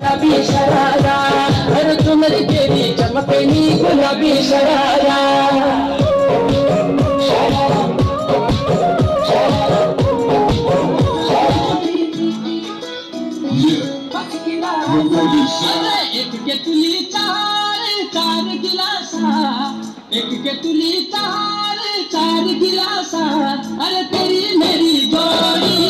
गुलाबी शरारा, हर चुनरी तेरी चमकेगी गुलाबी शरारा। एक के तुली चार चार गिलासा, एक के तुली चार चार गिलासा, अरे तेरी मेरी जोड़ी